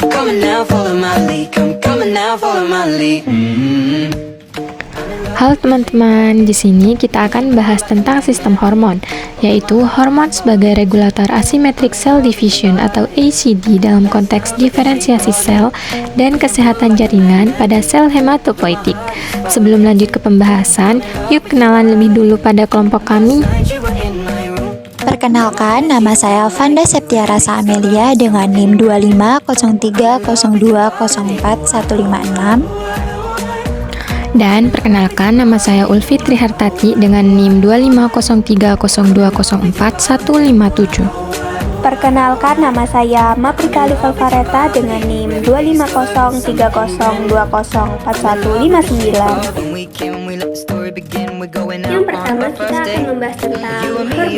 Come on now, follow my lead. Come on now, follow my lead. Halo teman-teman, di sini kita akan bahas tentang sistem hormon, yaitu hormon sebagai regulator asymmetric cell division atau ACD dalam konteks diferensiasi sel dan kesehatan jaringan pada sel hematopoietik. Sebelum lanjut ke pembahasan, yuk kenalan lebih dulu pada kelompok kami. Perkenalkan, nama saya Vanda Septiarasa Amelia dengan NIM 250302041156. Dan perkenalkan, nama saya Ulfi Trihartati dengan NIM 250302041157. Perkenalkan, nama saya Maprika Livalvareta dengan NIM 250320404159. Yang pertama, kita akan membahas tentang hormon.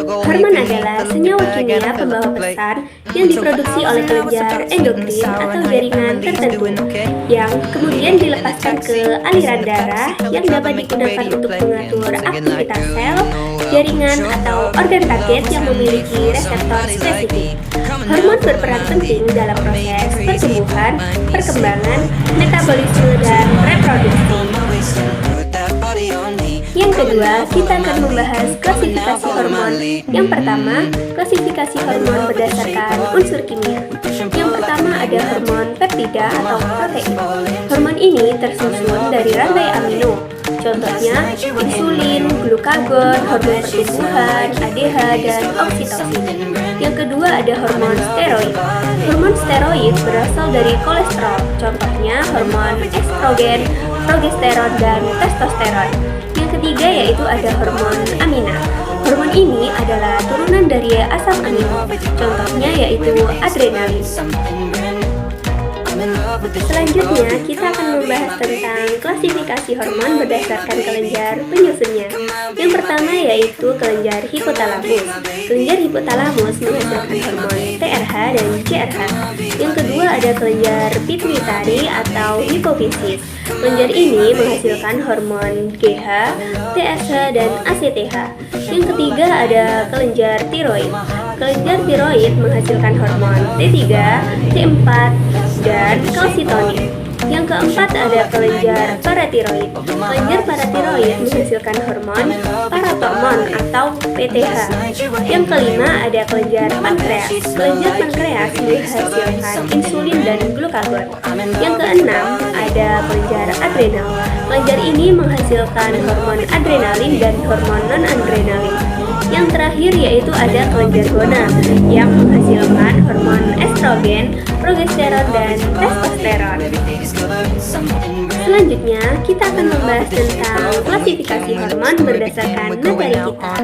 Hormon adalah senyawa kimia pembawa pesan yang diproduksi oleh kelenjar endokrin atau jaringan tertentu yang kemudian dilepaskan ke aliran darah yang dapat digunakan untuk mengatur aktivitas sel, jaringan, atau organ target yang memiliki reseptor spesifik. Hormon berperan penting dalam proses pertumbuhan, perkembangan, metabolisme, dan reproduksi. Yang kedua, kita akan membahas klasifikasi hormon. Yang pertama, klasifikasi hormon berdasarkan unsur kimia. Yang pertama ada hormon peptida atau protein. Hormon ini tersusun dari rantai amino. Contohnya insulin, glukagon, hormon pertumbuhan, ADH, dan oksitosin. Yang kedua ada hormon steroid. Hormon steroid berasal dari kolesterol. Contohnya hormon estrogen, progesteron, dan testosteron. Yang ketiga yaitu ada hormon amina. Hormon ini adalah turunan dari asam amino. Contohnya yaitu adrenalin. Selanjutnya, kita akan membahas tentang klasifikasi hormon berdasarkan kelenjar penyusunnya. Yang pertama yaitu kelenjar hipotalamus. Kelenjar hipotalamus menghasilkan hormon TRH dan CRH. Yang kedua ada kelenjar pituitari atau hipofisis. Kelenjar ini menghasilkan hormon GH, TSH, dan ACTH. Yang ketiga ada kelenjar tiroid. Kelenjar tiroid menghasilkan hormon T3, T4, dan kalsitonin. Yang keempat ada kelenjar paratiroid. Kelenjar paratiroid menghasilkan hormon paratormon atau PTH. Yang kelima ada kelenjar pankreas. Kelenjar pankreas menghasilkan insulin dan glukagon. Yang keenam ada kelenjar adrenal. Kelenjar ini menghasilkan hormon adrenalin dan hormon non-adrenalin. Yang terakhir yaitu ada kelenjar gona yang menghasilkan hormon estrogen, progesteron, dan testosteron. Selanjutnya, kita akan membahas tentang klasifikasi hormon berdasarkan materi kita.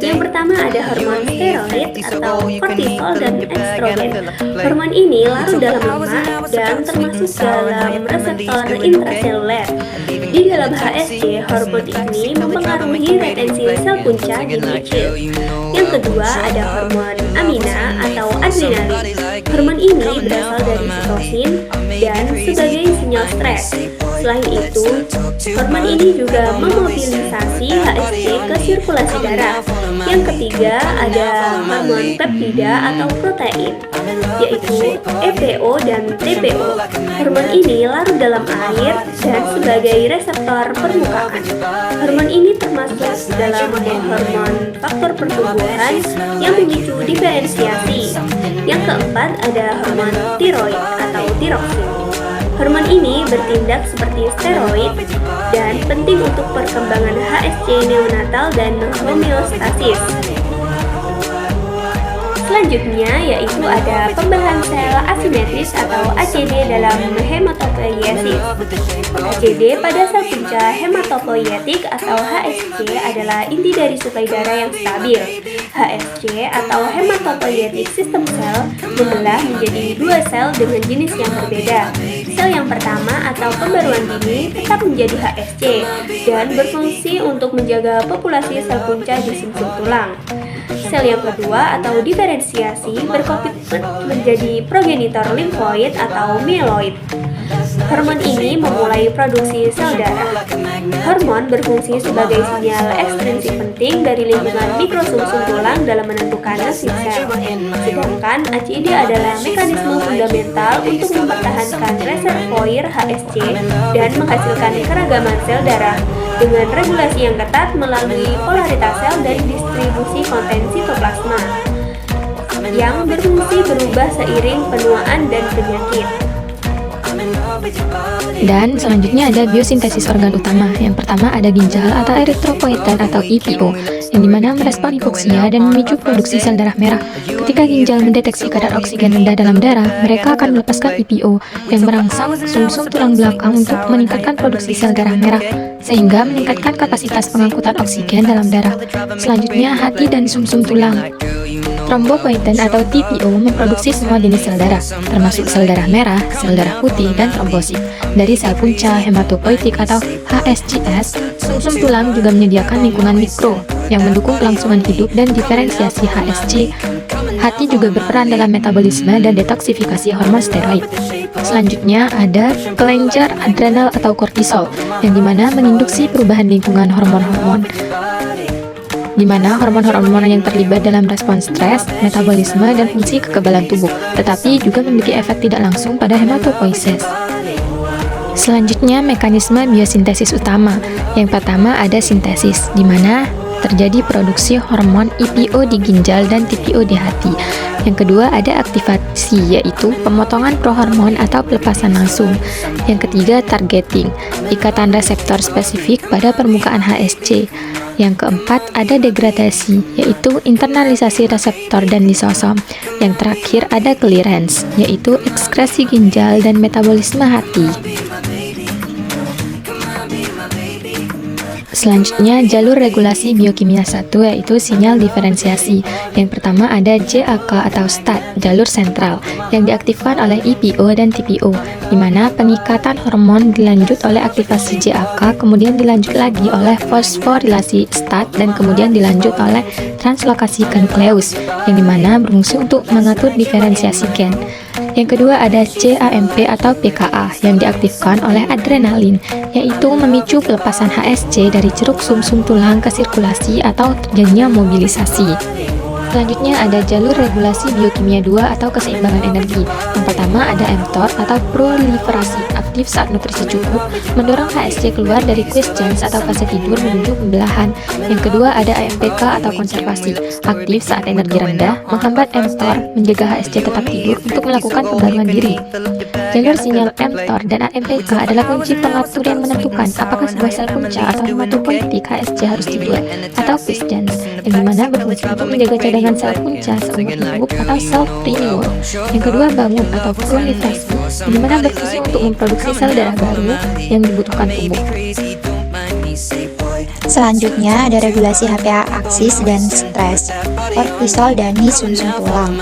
Yang pertama ada hormon steroid atau kortisol dan estrogen. Hormon ini larut dalam lemak dan termasuk dalam reseptor intraseluler. Di dalam HSC, hormon ini mempengaruhi retensi sel punca di kecil. Yang kedua ada hormon amina atau adrenalin. Hormon ini berasal dari sitosin dan sebagai sinyal stres. Selain itu, hormon ini juga memobilisasi HSC ke sirkulasi darah. Yang ketiga ada hormon peptida atau protein, yaitu EPO dan TPO. Hormon ini larut dalam air dan sebagai reseptor permukaan. Hormon ini termasuk dalam hormon faktor pertumbuhan yang memicu diferensiasi. Yang keempat ada hormon tiroid atau tiroksin. Hormon ini bertindak seperti steroid dan penting untuk perkembangan HSC neonatal dan homeostasis. Selanjutnya yaitu ada pembelahan sel asimetris atau ACD dalam hematopoiesis. ACD pada sel punca hematopoietik atau HSC adalah inti dari suplai darah yang stabil. HSC atau hematopoietic system cell membelah menjadi dua sel dengan jenis yang berbeda. Sel yang pertama atau pembaruan dini tetap menjadi HSC dan berfungsi untuk menjaga populasi sel punca di sumsum tulang. Sel yang kedua atau diferensiasi berkomitmen menjadi progenitor limfoid atau mieloid. Hormon ini memulai produksi sel darah. Hormon berfungsi sebagai sinyal ekstrinsik penting dari lingkungan mikrosumsum tulang dalam menentukan nasib sel. Sedangkan ACD adalah mekanisme fundamental untuk mempertahankan reservoir HSC dan menghasilkan keragaman sel darah dengan regulasi yang ketat melalui polaritas sel dan distribusi konten sitoplasma yang berfungsi berubah seiring penuaan dan penyakit. Dan selanjutnya ada biosintesis organ utama. Yang pertama ada ginjal atau eritropoietin atau EPO, yang dimana merespon hipoksia dan memicu produksi sel darah merah. Ketika ginjal mendeteksi kadar oksigen rendah dalam darah, mereka akan melepaskan EPO yang merangsang sumsum tulang belakang untuk meningkatkan produksi sel darah merah, sehingga meningkatkan kapasitas pengangkutan oksigen dalam darah. Selanjutnya hati dan sumsum tulang. Trombopoietin atau TPO memproduksi semua jenis sel darah, termasuk sel darah merah, sel darah putih, dan trombosit. Dari sel punca hematopoietik atau HSCS, sumsum tulang juga menyediakan lingkungan mikro yang mendukung kelangsungan hidup dan diferensiasi HSC. Hati juga berperan dalam metabolisme dan detoksifikasi hormon steroid. Selanjutnya ada kelenjar adrenal atau kortisol, yang dimana menginduksi perubahan lingkungan hormon-hormon, di mana hormon-hormon yang terlibat dalam respon stres, metabolisme, dan fungsi kekebalan tubuh, tetapi juga memiliki efek tidak langsung pada hematopoiesis. Selanjutnya, mekanisme biosintesis utama. Yang pertama ada sintesis, di mana terjadi produksi hormon EPO di ginjal dan TPO di hati. Yang kedua ada aktivasi, yaitu pemotongan prohormon atau pelepasan langsung. Yang ketiga targeting, ikatan reseptor spesifik pada permukaan HSC. Yang keempat ada degradasi, yaitu internalisasi reseptor dan lisosom. Yang terakhir ada clearance, yaitu ekskresi ginjal dan metabolisme hati. Selanjutnya, jalur regulasi biokimia 1, yaitu sinyal diferensiasi. Yang pertama ada JAK atau STAT, jalur sentral, yang diaktifkan oleh EPO dan TPO, di mana pengikatan hormon dilanjut oleh aktivasi JAK, kemudian dilanjut lagi oleh fosforilasi STAT, dan kemudian dilanjut oleh translokasi ke nukleus, yang dimana berfungsi untuk mengatur diferensiasi gen. Yang kedua ada CAMP atau PKA yang diaktifkan oleh adrenalin, yaitu memicu pelepasan HSC dari ceruk sumsum tulang ke sirkulasi atau terjadinya mobilisasi. Selanjutnya ada jalur regulasi biokimia 2 atau keseimbangan energi. Yang pertama ada mTOR atau proliferasi, aktif saat nutrisi cukup, mendorong HSC keluar dari quiescence atau fase tidur menuju pembelahan. Yang kedua ada AMPK atau konservasi, aktif saat energi rendah, menghambat mTOR menjaga HSC tetap tidur untuk melakukan pembaruan diri. Jalur sinyal mTOR dan AMPK adalah kunci pengatur yang menentukan apakah sebuah sel punca atau hematopoietik HSC harus tidur atau quiescence, yang dimana berfungsi untuk menjaga cadangan sel punca seumur hidup atau self renewal. Yang kedua bangun atau proliferasi, yang dimana berfungsi untuk memproduksi sel darah baru yang dibutuhkan tubuh. Selanjutnya ada regulasi HPA aksis dan stres, kortisol dan sumsum tulang.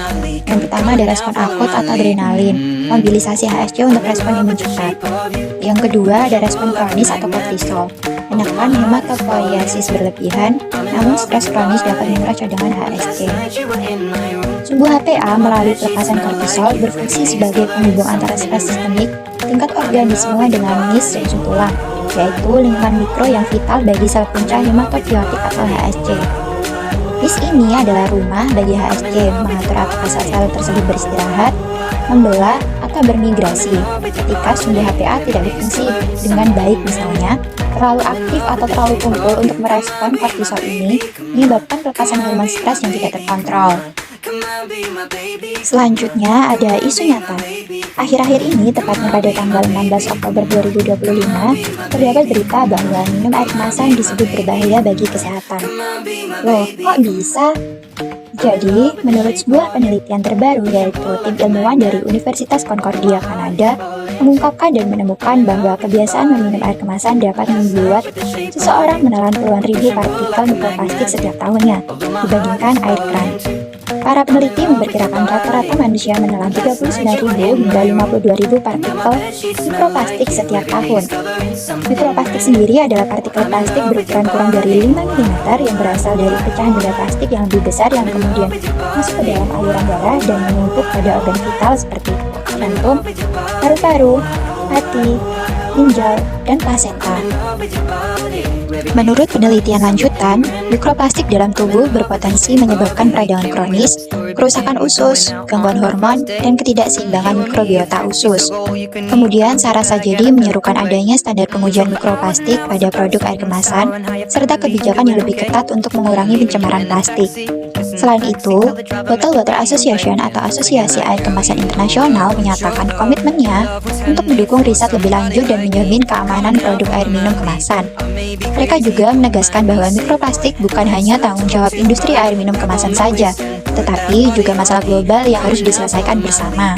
Yang pertama ada respon akut atau adrenalin, mobilisasi HSC untuk respon imun cepat. Yang kedua ada respon kronis atau kortisol, menekan hematopoiesis berlebihan, namun stres kronis dapat menguras cadangan HSC. Sumbu HPA melalui pelepasan kortisol berfungsi sebagai penghubung antara stres sistemik tingkat organisme dengan sumsum tulang, yaitu lingkungan mikro yang vital bagi sel punca hematopoietik atau HSC. Nis ini adalah rumah bagi HSC, mengatur apakah sel tersebut beristirahat, membelah, atau bermigrasi. Ketika sumbu HPA tidak berfungsi dengan baik, misalnya terlalu aktif atau terlalu kumpul untuk merespon kortisol ini, menyebabkan pelepasan hormon stres yang tidak terkontrol. Selanjutnya ada isu nyata. Akhir-akhir ini, tepatnya pada tanggal 16 Oktober 2025, terdapat berita bahwa minum air kemasan disebut berbahaya bagi kesehatan. Loh, kok bisa? Jadi, menurut sebuah penelitian terbaru yaitu tim ilmuwan dari Universitas Concordia, Kanada, mengungkapkan dan menemukan bahwa kebiasaan meminum air kemasan dapat membuat seseorang menelan puluhan ribu partikel mikroplastik setiap tahunnya dibandingkan air keran. Para peneliti memperkirakan rata-rata manusia menelan 39.000 hingga 52.000 partikel mikroplastik setiap tahun. Mikroplastik sendiri adalah partikel plastik berukuran kurang dari 5 mm yang berasal dari pecahan benda plastik yang lebih besar yang kemudian masuk ke dalam aliran darah dan menumpuk pada organ vital seperti jantung, paru-paru, hati, ginjal, dan plasenta. Menurut penelitian lanjutan, mikroplastik dalam tubuh berpotensi menyebabkan peradangan kronis, kerusakan usus, gangguan hormon, dan ketidakseimbangan mikrobiota usus. Kemudian, Sarah Sajedi menyerukan adanya standar pengujian mikroplastik pada produk air kemasan, serta kebijakan yang lebih ketat untuk mengurangi pencemaran plastik. Selain itu, Bottled Water Association atau Asosiasi Air Kemasan Internasional menyatakan komitmennya untuk mendukung riset lebih lanjut dan menjamin keamanan produk air minum kemasan. Mereka juga menegaskan bahwa mikroplastik bukan hanya tanggung jawab industri air minum kemasan saja, tetapi juga masalah global yang harus diselesaikan bersama.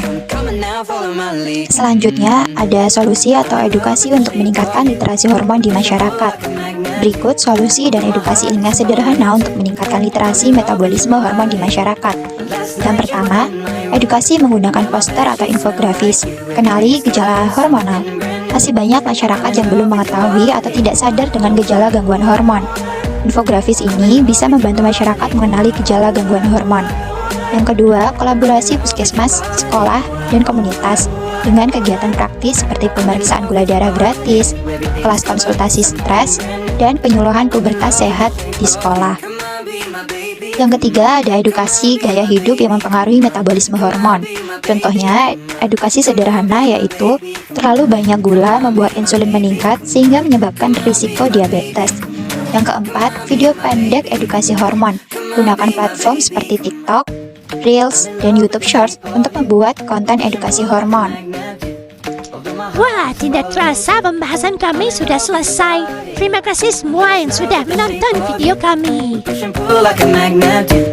Selanjutnya, ada solusi atau edukasi untuk meningkatkan literasi hormon di masyarakat. Berikut solusi dan edukasi ilmiah sederhana untuk meningkatkan literasi metabolisme hormon di masyarakat. Yang pertama, edukasi menggunakan poster atau infografis. Kenali gejala hormonal. Masih banyak masyarakat yang belum mengetahui atau tidak sadar dengan gejala gangguan hormon. Infografis ini bisa membantu masyarakat mengenali gejala gangguan hormon. Yang kedua, kolaborasi puskesmas, sekolah, dan komunitas dengan kegiatan praktis seperti pemeriksaan gula darah gratis, kelas konsultasi stres, dan penyuluhan pubertas sehat di sekolah. Yang ketiga, ada edukasi gaya hidup yang mempengaruhi metabolisme hormon. Contohnya, edukasi sederhana yaitu terlalu banyak gula membuat insulin meningkat sehingga menyebabkan risiko diabetes. Yang keempat, video pendek edukasi hormon. Gunakan platform seperti TikTok, Reels, dan YouTube Shorts untuk membuat konten edukasi hormon. Wah, tidak terasa pembahasan kami sudah selesai. Terima kasih semua yang sudah menonton video kami. Push and pull like a magnet do.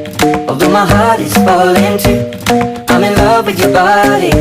Although my heart is falling too, I'm in love with your body.